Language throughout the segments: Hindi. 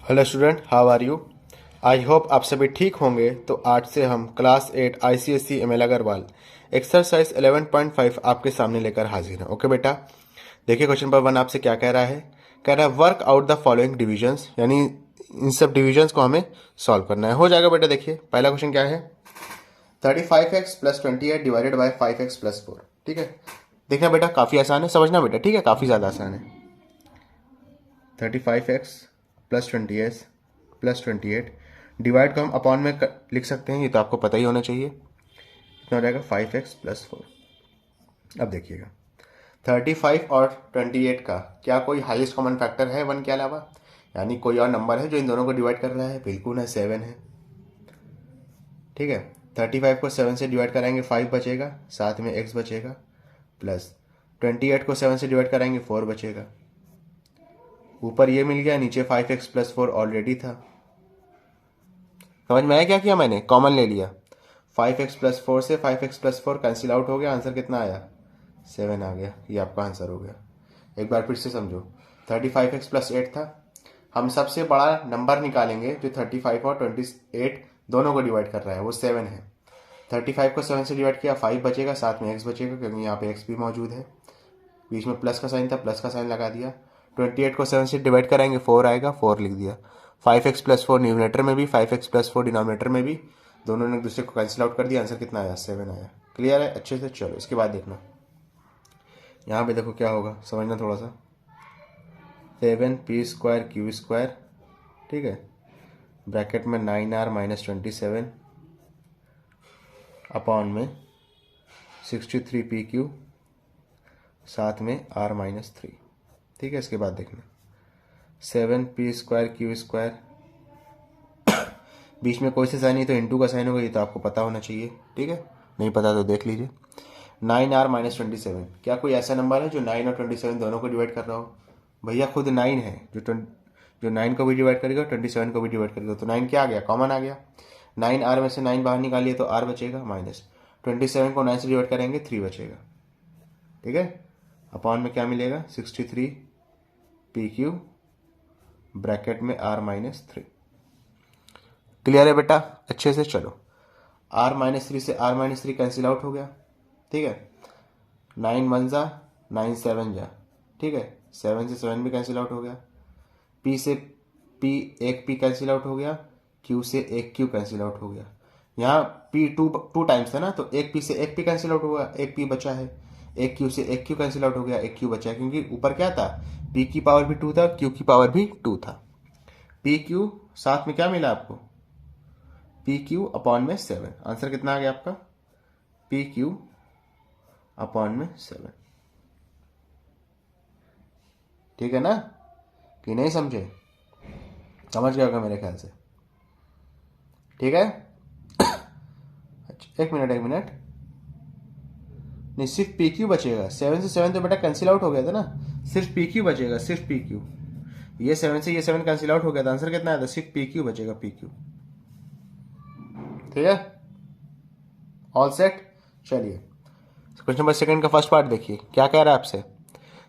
Hello student, how are you. I hope आप सभी ठीक होंगे। तो आज से हम class 8 ICSE ML Agarwal exercise 11.5 आपके सामने लेकर हाजिर हैं। ओके बेटा, देखिए क्वेश्चन नंबर 1 आपसे क्या कह रहा है। कह रहा है work out the following divisions, यानी इन सब डिविजन्स को हमें सॉल्व करना है। हो जाएगा बेटा। देखिए पहला क्वेश्चन क्या है, 35x plus 28 divided by 5x plus 4। ठीक है, देखना बेटा काफ़ी आसान है, समझना बेटा। ठीक है, काफ़ी ज़्यादा आसान है। 35x plus 20s plus 28 divide को हम अपॉन में लिख सकते हैं, ये तो आपको पता ही होना चाहिए। कितना हो जाएगा 5x प्लस 4। अब देखिएगा 35 और 28 का क्या कोई हाईएस्ट कॉमन फैक्टर है 1 के अलावा, यानी कोई और नंबर है जो इन दोनों को डिवाइड कर रहा है। बिल्कुल है, 7 है। ठीक है, 35 को 7 से डिवाइड कराएंगे 5 बचेगा, साथ में x बचेगा, प्लस 28 को 7 से डिवाइड कराएंगे 4 बचेगा। ऊपर ये मिल गया, नीचे 5x प्लस 4 ऑलरेडी था। समझ में आया क्या किया मैंने, कॉमन ले लिया। 5x प्लस 4 से 5x प्लस 4 कैंसिल आउट हो गया, आंसर कितना आया 7 आ गया। ये आपका आंसर हो गया। एक बार फिर से समझो, 35x प्लस 8 था। हम सबसे बड़ा नंबर निकालेंगे जो 35 और 28 दोनों को डिवाइड कर रहा है, वो 7 है। 35 को 7 से डिवाइड किया, 5 बचेगा, साथ में x बचेगा क्योंकि यहाँ पे x भी मौजूद है। बीच में प्लस का साइन था, प्लस का साइन लगा दिया। 28 को 7 से डिवाइड कराएंगे 4 आएगा, 4 लिख दिया। 5x प्लस 4 न्यूमिनेटर में भी, 5x प्लस 4 डिनोमिनेटर में भी, दोनों ने एक दूसरे को कैंसिल आउट कर दिया। आंसर कितना आया 7 आया। क्लियर है अच्छे से। चलो इसके बाद देखना, यहाँ पे देखो क्या होगा, समझना थोड़ा सा। 7p स्क्वायर क्यू स्क्वायर, ठीक है, ब्रैकेट में 9r माइनस 27 अपॉन में 63pq, साथ में r माइनस 3। ठीक है, इसके बाद देखना 7p स्क्वायर क्यू स्क्वायर, बीच में कोई से साइन नहीं तो इंटू का साइन होगा, ये तो आपको पता होना चाहिए। ठीक है, नहीं पता तो देख लीजिए। 9r माइनस 27, क्या कोई ऐसा नंबर है जो 9 और 27 दोनों को डिवाइड कर रहा हो। भैया खुद 9 है, जो 9 को भी डिवाइड करेगा 27 को भी डिवाइड करेगा, तो 9 क्या आ गया, कॉमन आ गया। 9r में से 9 बाहर निकालिए तो r बचेगा, माइनस 27 को 9 से डिवाइड करेंगे 3 बचेगा। ठीक है, अपॉन में क्या मिलेगा 63pq, ब्रैकेट में r माइनस 3। क्लियर है बेटा अच्छे से। चलो r माइनस 3 से r माइनस 3 कैंसिल आउट हो गया। ठीक है, 9 1 जा, 9 7 जा, ठीक है, 7 से 7 भी कैंसिल आउट हो गया। p से p, एक p कैंसिल आउट हो गया, q से एक q कैंसिल आउट हो गया। यहाँ p टू टाइम्स था ना, तो एक p से एक p कैंसिल आउट हुआ, एक p बचा है। एक q से एक q कैंसिल आउट हो गया, एक q बचा है, क्योंकि ऊपर क्या था, p की पावर भी 2 था, q की पावर भी 2 था। p q साथ में क्या मिला आपको, पी क्यू अपॉन में 7। आंसर कितना आ गया आपका, पी क्यू अपॉन में 7। ठीक है ना, कि नहीं समझे, समझ गए होगा मेरे ख्याल से। ठीक है अच्छा, एक मिनट, नहीं सिर्फ पी क्यू बचेगा। 7 से 7 तो बेटा कैंसिल आउट हो गया था ना, सिर्फ पी क्यू बचेगा, सिर्फ पी क्यू। ये 7 से ये 7 कैंसिल आउट हो गया था, आंसर कितना आया था, सिर्फ पी क्यू बचेगा, पी क्यू। ठीक है, ऑल सेट। चलिए क्वेश्चन नंबर सेकंड का फर्स्ट पार्ट देखिए, क्या कह रहा है आपसे।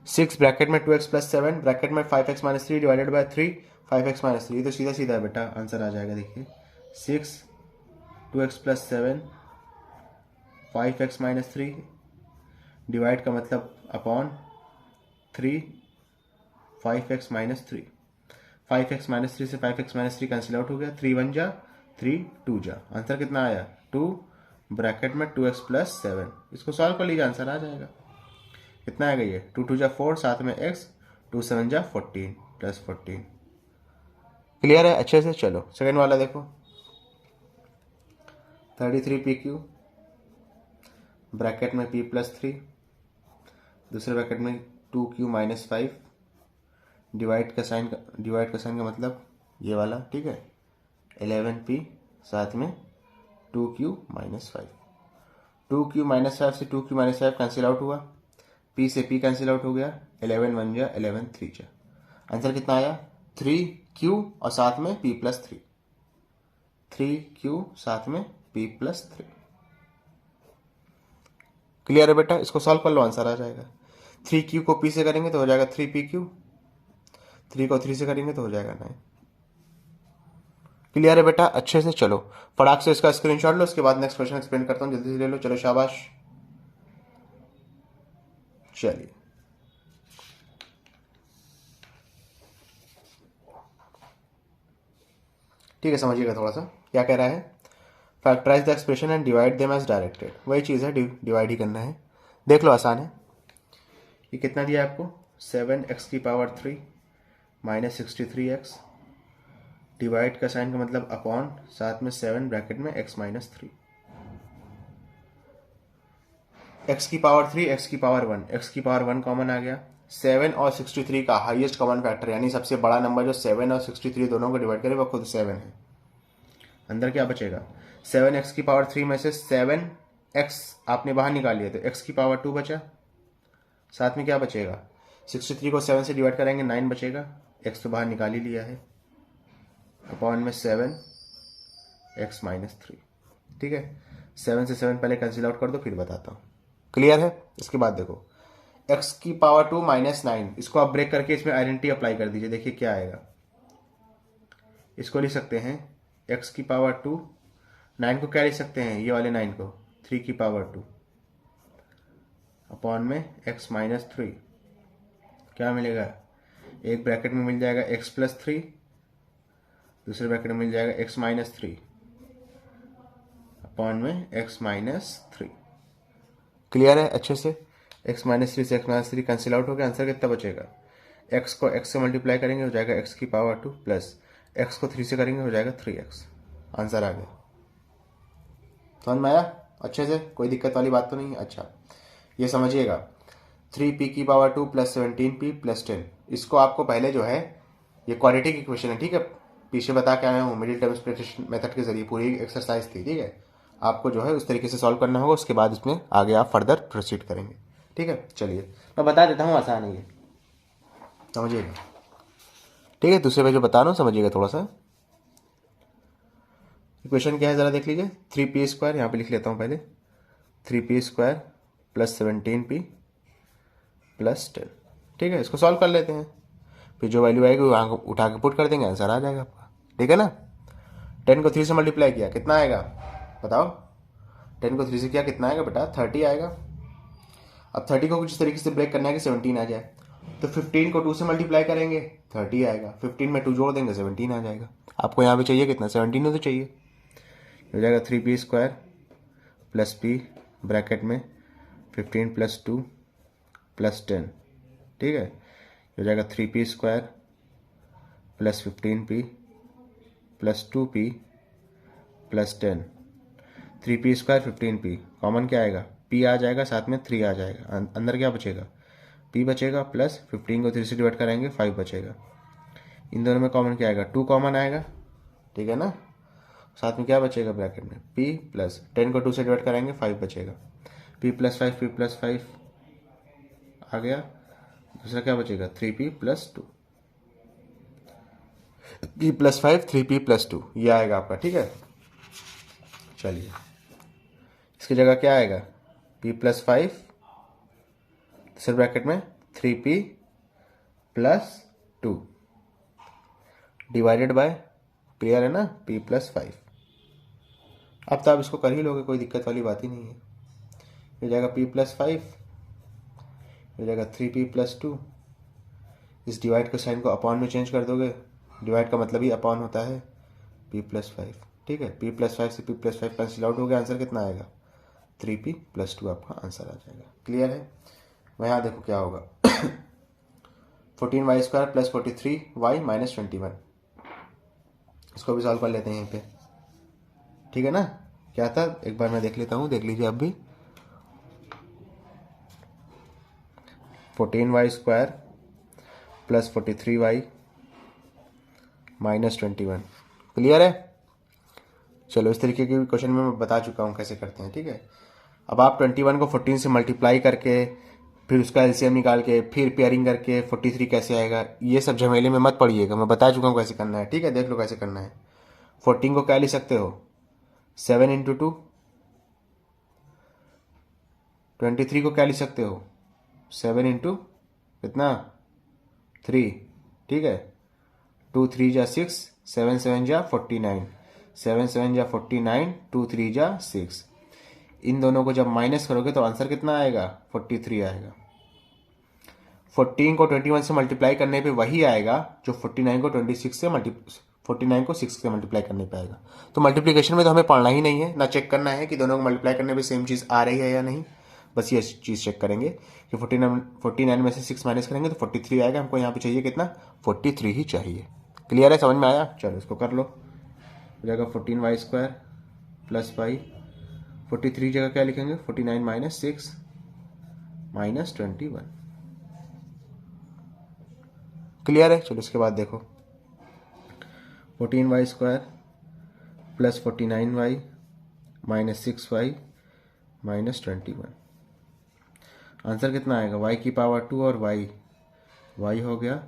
6 ब्रैकेट में 2x प्लस 7 ब्रैकेट में 5x minus 3 divided by 3 5x minus 3। तो सीधा सीधा बेटा आंसर आ जाएगा। देखिए 6 2x plus 7 5x minus 3 divide का मतलब upon 3 5x minus 3। 5x minus 3 से 5x माइनस 3 कैंसिल आउट हो गया, 3 1 जा, 3 2 जा। आंसर कितना आया 2 ब्रैकेट में 2x प्लस 7। इसको सॉल्व कर लीजिए, आंसर आ जाएगा। कितना आएगा ये, 2 2 जा 4, साथ में x, 2 7 जा 14 प्लस 14। क्लियर है अच्छे से। चलो सेकंड वाला देखो, 33pq ब्रैकेट में p प्लस 3, दूसरे ब्रैकेट में 2q माइनस 5, डिवाइड का साइन का मतलब ये वाला, ठीक है, 11p साथ में 2q माइनस 5। 2q माइनस 5 से 2q माइनस 5 कैंसिल आउट हुआ, p से p कैंसिल आउट हो गया, 11 1 जा 11 3 जा। आंसर कितना आया 3q और साथ में p प्लस 3। 3q साथ में p प्लस 3। क्लियर है बेटा, इसको सॉल्व कर लो, आंसर आ जाएगा। 3q को p से करेंगे तो हो जाएगा 3pq, 3 को 3 से करेंगे तो हो जाएगा 9। क्लियर है बेटा? अच्छे से चलो फटाक से इसका स्क्रीनशॉट लो, उसके बाद नेक्स्ट क्वेश्चन एक्सप्लेन करता हूँ, जल्दी से ले लो। चलो शाबाश। चलिए ठीक है, समझिएगा थोड़ा सा क्या कह रहा है। Factorize the expression and divide them as directed. वही चीज़ है, डिवाइड ही करना है। देख लो आसान है। ये कितना दिया है आपको? 7x³ माइनस 63x, डिवाइड का साइन का मतलब अपॉन, साथ में 7 ब्रैकेट में x minus 3, x³ x⁻1, x⁻1 common आ गया। 7 और 63 का हाईएस्ट कॉमन फैक्टर यानी सबसे बड़ा नंबर जो 7 और 63 दोनों को डिवाइड करे वो खुद 7 है। अंदर क्या बचेगा? 7x³ में से 7x आपने बाहर निकाल लिया तो x⁻2 बचा, साथ में क्या बचेगा? 63 को 7 से डिवाइड करेंगे 9 बचेगा, x तो बाहर निकाल ही लिया है, अपॉन में 7x माइनस 3। ठीक है, 7 से 7 पहले कैंसिल आउट कर दो फिर बताता हूँ। क्लियर है? इसके बाद देखो x⁻2 माइनस 9, इसको आप ब्रेक करके इसमें आइडेंटिटी अप्लाई कर दीजिए, देखिए क्या आएगा। इसको लिख सकते हैं x⁻2, 9 को क्या लिख सकते हैं? ये वाले 9 को 3⁻2 अपॉन में x माइनस 3। क्या मिलेगा? एक ब्रैकेट में मिल जाएगा x प्लस 3, दूसरे ब्रैकेट में मिल जाएगा x माइनस 3 अपॉन में x माइनस 3। क्लियर है अच्छे से? x माइनस 3 से x माइनस 3 कैंसिल आउट हो गया। आंसर कितना बचेगा? x को x से मल्टीप्लाई करेंगे हो जाएगा x⁻2 प्लस x को 3 से करेंगे हो जाएगा 3x। आंसर आ गया। समझ में आया अच्छे से? कोई दिक्कत वाली बात तो नहीं है? अच्छा ये समझिएगा, 3p⁻2 प्लस 17p प्लस 10, इसको आपको पहले जो है ये क्वाड्रेटिक इक्वेशन है, ठीक है, पीछे बता के आया हूँ, मिडिल टर्म इंटरप्रिटेशन मेथड के जरिए पूरी एक्सरसाइज थी, ठीक है। आपको जो है उस तरीके से सॉल्व करना होगा, उसके बाद इसमें आगे आप फर्दर प्रोसीड करेंगे। ठीक है, चलिए मैं बता देता हूँ, आसान है ये, समझिएगा। ठीक है, दूसरे पे जो बता रहा हूँ समझिएगा थोड़ा सा। इक्वेशन क्या है ज़रा देख लीजिए, 3p² यहाँ पे लिख लेता हूँ पहले, 3p² प्लस 17p प्लस 10। ठीक है, इसको सॉल्व कर लेते हैं, फिर जो वैल्यू आएगी वहाँ उठा के पुट कर देंगे, आंसर आ जाएगा आपका। ठीक है ना? 10 को 3 से मल्टीप्लाई किया कितना आएगा बताओ? 10 को 3 से किया कितना आएगा बेटा? 30 आएगा। अब 30 को कुछ इस तरीके से ब्रेक करना है कि 17 आ जाए, तो 15 को 2 से मल्टीप्लाई करेंगे 30 आएगा, 15 में 2 जोड़ देंगे 17 आ जाएगा। आपको यहाँ पे चाहिए कितना? 17 तो चाहिए, हो जाएगा 3p² प्लस p ब्रैकेट में 15 प्लस 2 प्लस 10। ठीक है, हो जाएगा 3p² plus 15p plus 2p plus 10। 3p² 15p common क्या आएगा? p आ जाएगा, साथ में 3 आ जाएगा, अंदर क्या बचेगा? p बचेगा, प्लस 15 को 3 से डिवाइड कराएंगे 5 बचेगा। इन दोनों में कॉमन क्या आएगा? 2 कॉमन आएगा, ठीक है ना, साथ में क्या बचेगा ब्रैकेट में? p प्लस 10 को 2 से डिवाइड कराएंगे 5 बचेगा, p प्लस 5 आ गया, दूसरा क्या बचेगा? 3p plus 2, p plus 5 3p plus 2, ये आएगा आपका। ठीक है, चलिए इसकी जगह क्या आएगा? p प्लस 5 दूसरे ब्रैकेट में 3p plus 2 divided by, clear है ना, p प्लस 5। अब तो आप इसको कर ही लोगे, कोई दिक्कत वाली बात ही नहीं है। हो जाएगा p प्लस 5, हो जाएगा 3p प्लस 2, इस डिवाइड के साइन को अपॉन में चेंज कर दोगे, डिवाइड का मतलब ही अपॉन होता है, p प्लस 5। ठीक है, p प्लस 5 से p प्लस 5 कैंसिल आउट हो गया, आंसर कितना आएगा? 3p प्लस 2 आपका आंसर आ जाएगा। क्लियर है? मैं यहाँ देखो क्या होगा 14y² प्लस 43y माइनस 21, इसको भी सॉल्व कर लेते हैं यहीं पे। ठीक है ना? क्या था एक बार मैं देख लेता हूँ, देख लीजिए अब भी। 14y² plus 43y minus 21, clear है? चलो इस तरीके के क्वेश्चन में मैं बता चुका हूँ कैसे करते हैं। ठीक है, अब आप 21 को 14 से मल्टीप्लाई करके फिर उसका एलसीएम निकाल के फिर पेयरिंग करके 43 कैसे आएगा, ये सब झमेले में मत पड़िएगा, मैं बता चुका हूँ कैसे करना है। ठीक है, देख लो कैसे करना है। 14 को क्या लिख सकते हो? 7 इंटू 2। 23 को क्या लिख सकते हो? 7 इंटू कितना? 3। ठीक है, 2 3 जा 6, 7 7 जा 49, 7 7 जा 49, 2 3 जा 6। इन दोनों को जब माइनस करोगे तो आंसर कितना आएगा? 43 आएगा। 14 को 21 से मल्टीप्लाई करने पे वही आएगा जो 49 को 49 को 6 से मल्टीप्लाई करने पे आएगा। तो मल्टीप्लिकेशन में तो हमें पढ़ना ही नहीं है, ना चेक करना है कि दोनों को मल्टीप्लाई करने पे सेम चीज़ आ रही है या नहीं। बस ये चीज़ चेक करेंगे कि 49 में से 6 माइनस करेंगे तो 43 आएगा। हमको यहाँ पे चाहिए कितना? 43 ही चाहिए। क्लियर है? समझ में आया? चलो इसको कर लो। हो जाएगा 14y² प्लस y। 43 जगह क्या लिखेंगे? 49 माइनस 6 माइनस 21। क्लियर है? चलो इसके बाद देखो 14y² plus 49y minus 6y minus 21। Answer कितना आएगा? y की पावर 2 और y हो गया,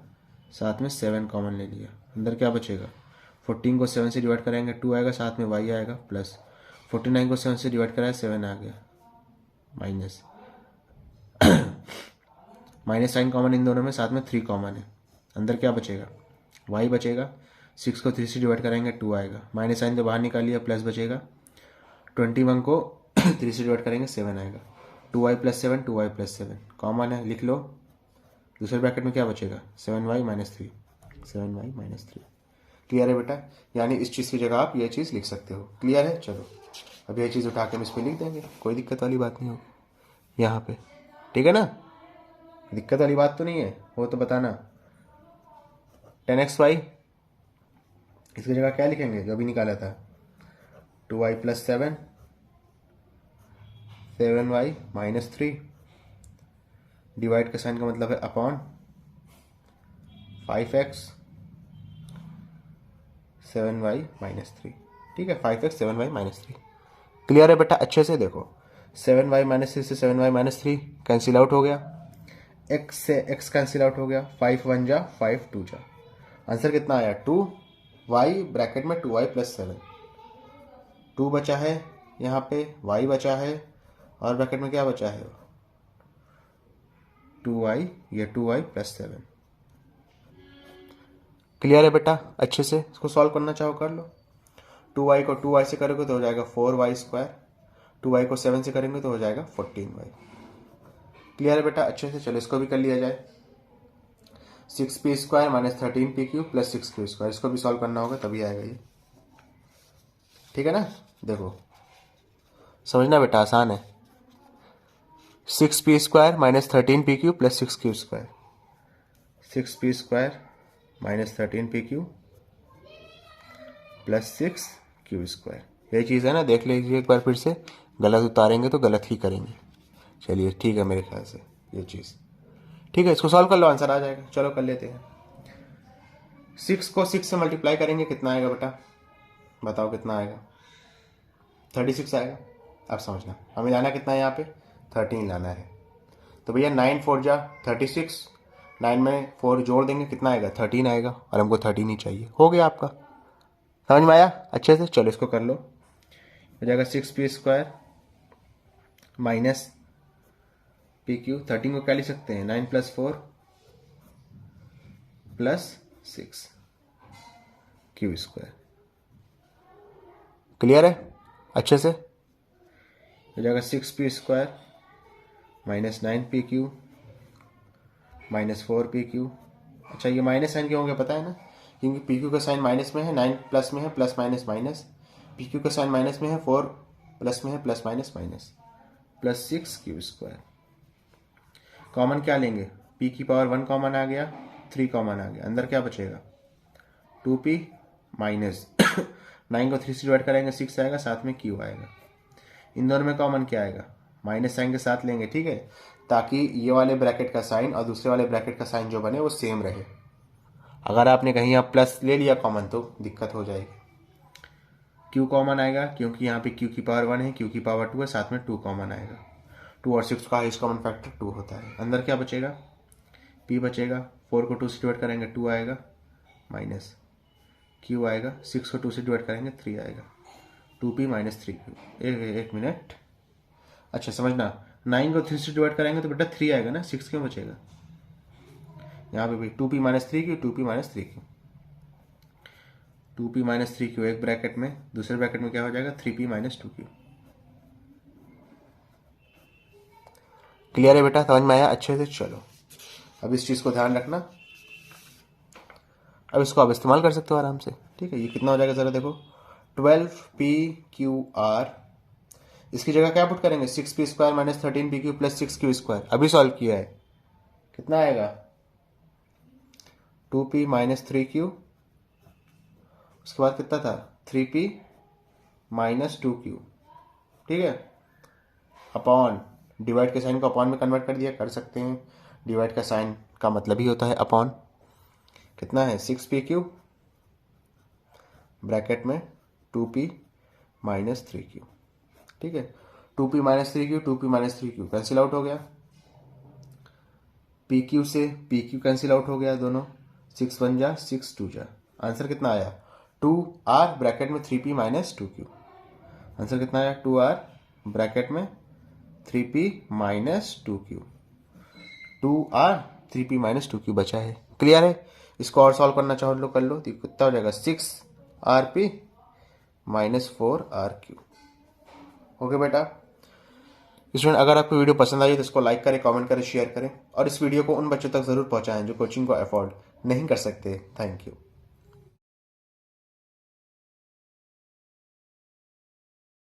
साथ में 7 कॉमन ले लिया। अंदर क्या बचेगा? 14 को 7 से डिवाइड करेंगे 2 आएगा, साथ में y आएगा, प्लस 49 को 7 से डिवाइड कराया 7 आ गया, minus minus sign common in दोनों में, साथ में 3 कॉमन है। अंदर क्या बचेगा? y बचेगा। 6 को 3 से डिवाइड कराएंगे 2 आएगा, माइनस साइन तो बाहर निकाल लिया, प्लस बचेगा। 21 को 3 से डिवाइड करेंगे 7 आएगा। 2y plus 7, 2y plus 7 common है, लिख लो। दूसरे ब्रैकेट में क्या बचेगा? 7y minus 3, 7y minus 3। Clear है बेटा? यानी इस चीज़ की जगह आप ये चीज़ लिख सकते हो। क्लियर है? चलो अब ये चीज़ उठा के हम इस पर लिख देंगे, कोई दिक्कत वाली बात नहीं होगी यहाँ पे। ठीक है ना? दिक्कत वाली बात तो नहीं है, वो तो बताना। 10xy इसकी जगह क्या लिखेंगे जो अभी निकाला था? 2y plus 7, 7y minus 3, divide का साइन का मतलब है अपॉन 5x 7y माइनस 3। ठीक है, 5x 7y माइनस 3। क्लियर है बेटा? अच्छे से देखो, 7y माइनस 3 से 7y माइनस 3 कैंसिल आउट हो गया, x से x कैंसिल आउट हो गया, 5 1 जा 5 2 जा। आंसर कितना आया? 2y ब्रैकेट में 2y प्लस 7, 2 बचा है यहाँ पे, y बचा है, और ब्रैकेट में क्या बचा है? 2y, ये 2y प्लस 7। क्लियर है बेटा? अच्छे से इसको सॉल्व करना चाहो कर लो। 2y को 2y से करोगे तो हो जाएगा 4y², 2y को 7 से करेंगे तो हो जाएगा 14y। क्लियर है बेटा? अच्छे से। चलो इसको भी कर लिया जाए। 6p² minus 13pq plus 6q², इसको भी सॉल्व करना होगा तभी आएगा ये। ठीक है ना? देखो समझना बेटा, आसान है। 6p² minus 13pq plus 6q², 6p² minus 13pq plus 6q²। ये चीज़ है ना, देख लीजिए एक बार फिर से, गलत उतारेंगे तो गलत ही करेंगे। चलिए ठीक है, मेरे ख्याल से ये चीज़ ठीक है। इसको सॉल्व कर लो, आंसर आ जाएगा। चलो कर लेते हैं। 6 को 6 से मल्टीप्लाई करेंगे कितना आएगा बेटा? बताओ कितना आएगा? 36 आएगा। अब समझना, हमें लाना कितना है यहाँ पे? 13 लाना है। तो भैया 9 4 जा 36, 9 में 4 जोड़ देंगे कितना आएगा? 13 आएगा, और हमको 13 ही चाहिए। हो गया आपका, समझ में आया अच्छे से? चलो इसको कर लो। हो जाएगा 6p² माइनस pq। 13 को क्या लिख सकते हैं? 9 प्लस 4 प्लस 6q²। क्लियर है अच्छे से? हो जाएगा 6p² minus 9pq minus 4pq। अच्छा, ये माइनस साइन क्यों हो गया पता है ना? क्योंकि pq का साइन माइनस में है, 9 प्लस में है, प्लस माइनस माइनस, pq का साइन माइनस में है, 4 प्लस में है, plus minus minus, plus 6q²। Common क्या लेंगे? p की पावर 1 कॉमन आ गया, 3 कॉमन आ गया, अंदर क्या बचेगा? 2p माइनस 9 को 3 से डिवाइड करेंगे 6 आएगा, साथ में q आएगा। इन दोनों में कॉमन क्या आएगा? माइनस साइन के साथ लेंगे, ठीक है, ताकि ये वाले ब्रैकेट का साइन और दूसरे वाले ब्रैकेट का साइन जो बने वो सेम रहे। अगर आपने कहीं यहाँ प्लस ले लिया कॉमन तो दिक्कत हो जाएगी। q कॉमन आएगा क्योंकि यहाँ पे q की पावर 1 है, q की पावर 2 है, साथ में 2 कॉमन आएगा। 2 और 6 का हाईएस्ट कॉमन फैक्टर 2 होता है। अंदर क्या बचेगा? p बचेगा। 4 को 2 से डिवाइड करेंगे 2 आएगा, माइनस q आएगा। 6 को 2 से डिवाइड करेंगे 3 आएगा, 2p माइनस 3q। एक मिनट, अच्छा समझना, 9 को 3 से डिवाइड करेंगे तो बेटा 3 आएगा ना, 6 क्यों बचेगा? यहाँ पे भी 2p minus 3q, 2p minus 3q, 2p minus 3q एक ब्रैकेट में, दूसरे ब्रैकेट में क्या हो जाएगा 3p माइनस 2q। क्लियर है बेटा, समझ में आया अच्छे से? चलो अब इस चीज़ को ध्यान रखना, अब इसको आप इस्तेमाल कर सकते हो आराम से। ठीक है, ये कितना हो जाएगा ज़रा देखो, 12pqr, इसकी जगह क्या पुट करेंगे 6p square minus 13pq plus 6q square. अभी सॉल्व किया है, कितना आएगा 2p माइनस 3q, उसके बाद कितना था 3p माइनस 2q। ठीक है, अपॉन, डिवाइड के साइन को अपॉन में कन्वर्ट कर दिया, कर सकते हैं, डिवाइड का साइन का मतलब ही होता है अपॉन। कितना है 6pq ब्रैकेट में 2p माइनस 3q। ठीक है, 2p minus 3q, 2p minus 3q cancel out हो गया, pq से pq कैंसिल आउट हो गया दोनों, 6 1 जा 6 2 जा, आंसर कितना आया 2r ब्रैकेट में 3p माइनस 2q। आंसर कितना आया 2r ब्रैकेट में 3p minus 2q, 2r 3p minus 2q बचा है। क्लियर है? इसको और सॉल्व करना चाहो लो कर लो, तो कितना हो जाएगा 6rp माइनस 4rq। ओके बेटा, स्टूडेंट अगर आपको वीडियो पसंद आई तो इसको लाइक करें, कमेंट करें, शेयर करें, और इस वीडियो को उन बच्चों तक जरूर पहुंचाएं जो कोचिंग को अफोर्ड नहीं कर सकते। Thank you.